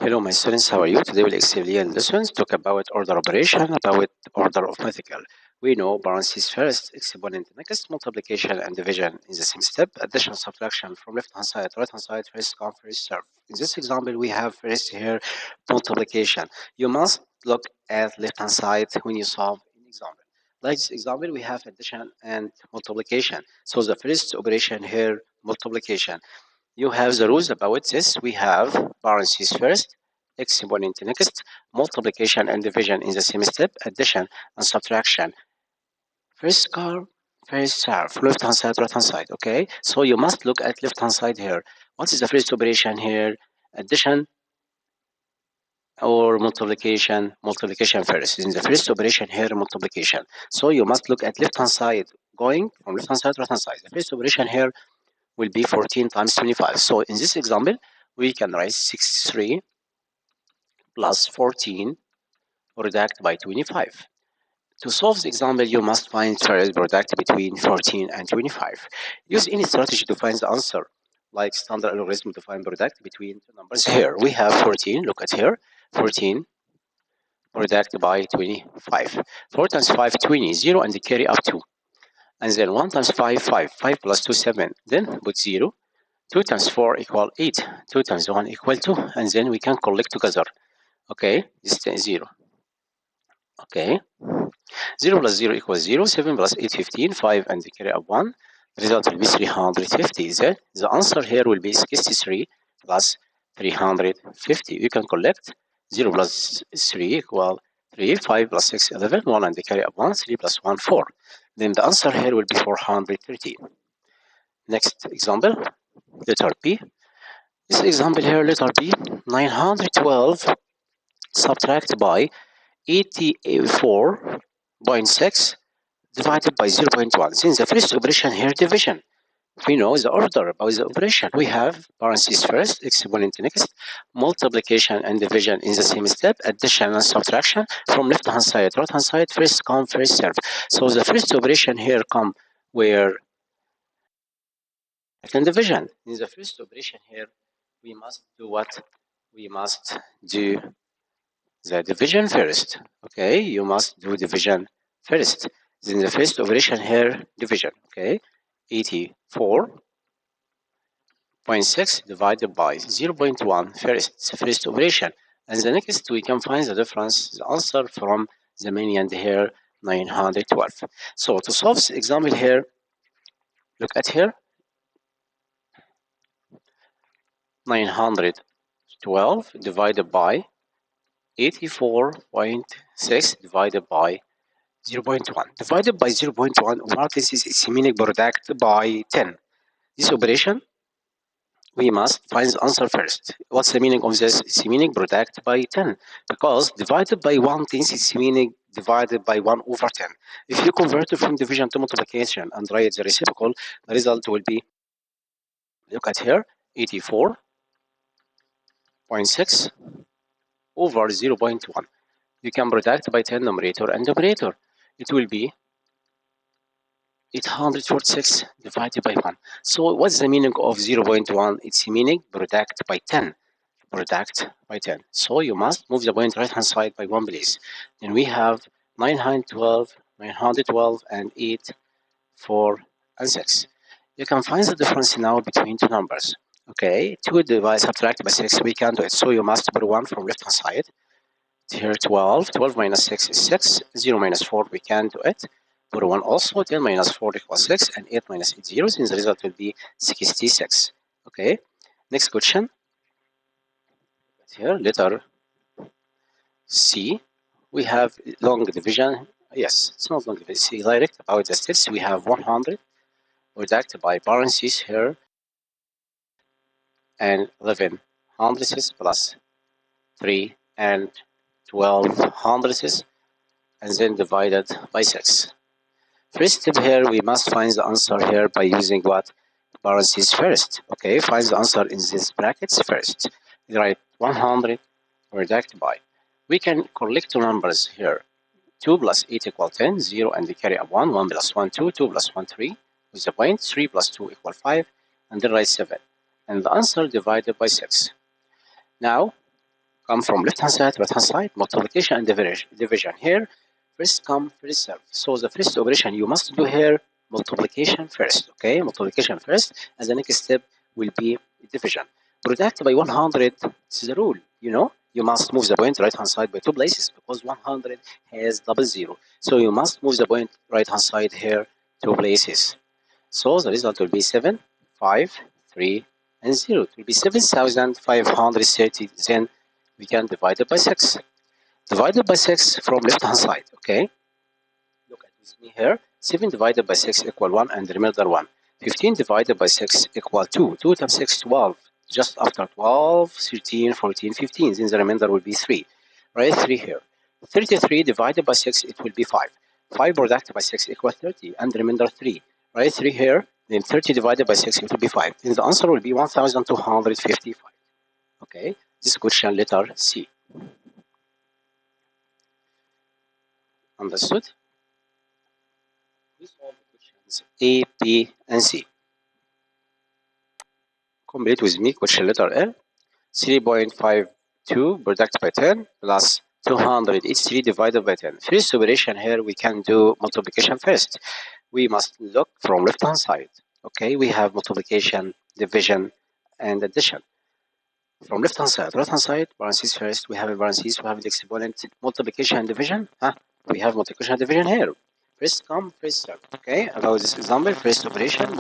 Hello, my students. How are you? Today we'll explain lessons, talk about order operation, about order of mathematical. We know parentheses first, exponent next, multiplication and division in the same step, addition, subtraction from left hand side, right hand side, first come, first serve. In this example, we have first here multiplication. You must look at left hand side when you solve an example. Like this example, we have addition and multiplication. So the first operation here, multiplication. You have the rules about this. We have parentheses first, exponent next, multiplication and division in the same step, addition and subtraction. First come, first serve, left hand side, right hand side. Okay, so you must look at left hand side here. What is the first operation here? Addition or multiplication? Multiplication first. In the first operation here, multiplication. So you must look at left hand side, going from left hand side, right hand side. The first operation here will be 14 times 25. So in this example, we can write 63 plus 14 product by 25. To solve the example, you must find first product between 14 and 25. Use any strategy to find the answer, like standard algorithm to find product between two numbers. Here we have 14, look at here, 14 product by 25. 4 times 5, 20, 0 and carry up 2. And then 1 times 5, 5, 5 plus 2, 7. Then put 0. 2 times 4 equal 8. 2 times 1 equal 2. And then we can collect together. Okay, this is 0. Okay, 0 plus 0 equals 0. 7 plus 8, 15. 5 and carry up 1. The result will be 350. Then the answer here will be 63 plus 350. You can collect 0 plus 3 equal 3. 5 plus 6, 11. 1 and carry up 1. 3 plus 1, 4. Then the answer here will be 430. Next example, letter B. This example here, letter B, 912 subtract by 84.6 divided by 0.1. Since the first operation here, division, we know the order about the operation. We have parentheses first, exponent next, multiplication and division in the same step, addition and subtraction from left hand side, right hand side, first come, first serve. So the first operation here come where and division. In the first operation here, we must do what? We must do the division first. Okay, you must do division first. Then the first operation here, division. Okay, 84.6 divided by 0.1 first operation. And the next we can find the difference, the answer from the median here, 912. So to solve this example here, look at here, 912 divided by 84.6 divided by 0.1. Divided by 0.1, what is its meaning product by 10? This operation, we must find the answer first. What's the meaning of this? It's meaning product by 10. Because divided by 1 tens its meaning divided by 1 over 10. If you convert it from division to multiplication and write the reciprocal, the result will be, look at here, 84.6 over 0.1. You can product by 10 numerator and numerator. It will be 846 divided by 1. So what's the meaning of 0.1? It's meaning product by 10. Product by 10. So you must move the point right hand side by 1 place. Then we have 912, and 8, 4, and 6. You can find the difference now between two numbers. Okay, 2 divided subtract by 6, we can do it. So you must put 1 from left hand side. Here 12. 12 minus 6 is 6. 0 minus 4, we can do it. Put 1 also. 10 minus 4 equals 6. And 8 minus 8 zeros. And the result will be 66. Okay. Next question. Here, letter C. We have long division. Yes, it's not long division. See, direct about the steps. We have 100. Product by parentheses here. And 11 hundredths plus 3 and 12 hundredths. And then divided by 6. First step here, we must find the answer here by using what? Parentheses first. Okay, find the answer in these brackets first. We write 100 product by. We can collect two numbers here. 2 plus 8 equal 10, 0 and we carry up 1, 1 plus 1, 2, 2 plus 1, 3, with the point, 3 plus 2 equal 5, and then write 7. And the answer divided by 6. Now, come from left hand side to right hand side, multiplication and division. Here, first come, first serve. So the first operation you must do here, multiplication first. Okay, multiplication first, and the next step will be division. Product by 100, this is a rule, you know. You must move the point right hand side by 2 places because 100 has double zero. So you must move the point right hand side here 2 places. So the result will be 7, 5, 3, and 0. It will be 7,530. Then we can divide it by 6. Divided by 6 from left hand side, okay? Look at with me here. 7 divided by 6 equal 1 and the remainder 1. 15 divided by 6 equal 2. 2 times 6, 12. Just after 12, 13, 14, 15. Then the remainder will be 3. Write 3 here. 33 divided by 6, it will be 5. 5 product by 6 equals 30 and the remainder 3. Write 3 here. Then 30 divided by 6, it will be 5. Then the answer will be 1,255. Okay, this question letter C. Understood? We solve the questions A, B, and C. Complete with me question letter L. 3.52 product by 10 plus 283 divided by 10. First operation here, we can do multiplication first. We must look from left hand side. Okay, we have multiplication, division, and addition. From left hand side, right hand side, parentheses first. We have a parentheses, we have the exponent, multiplication and division. We have multiplication and division here. First come, first serve. Okay, about this example, first operation,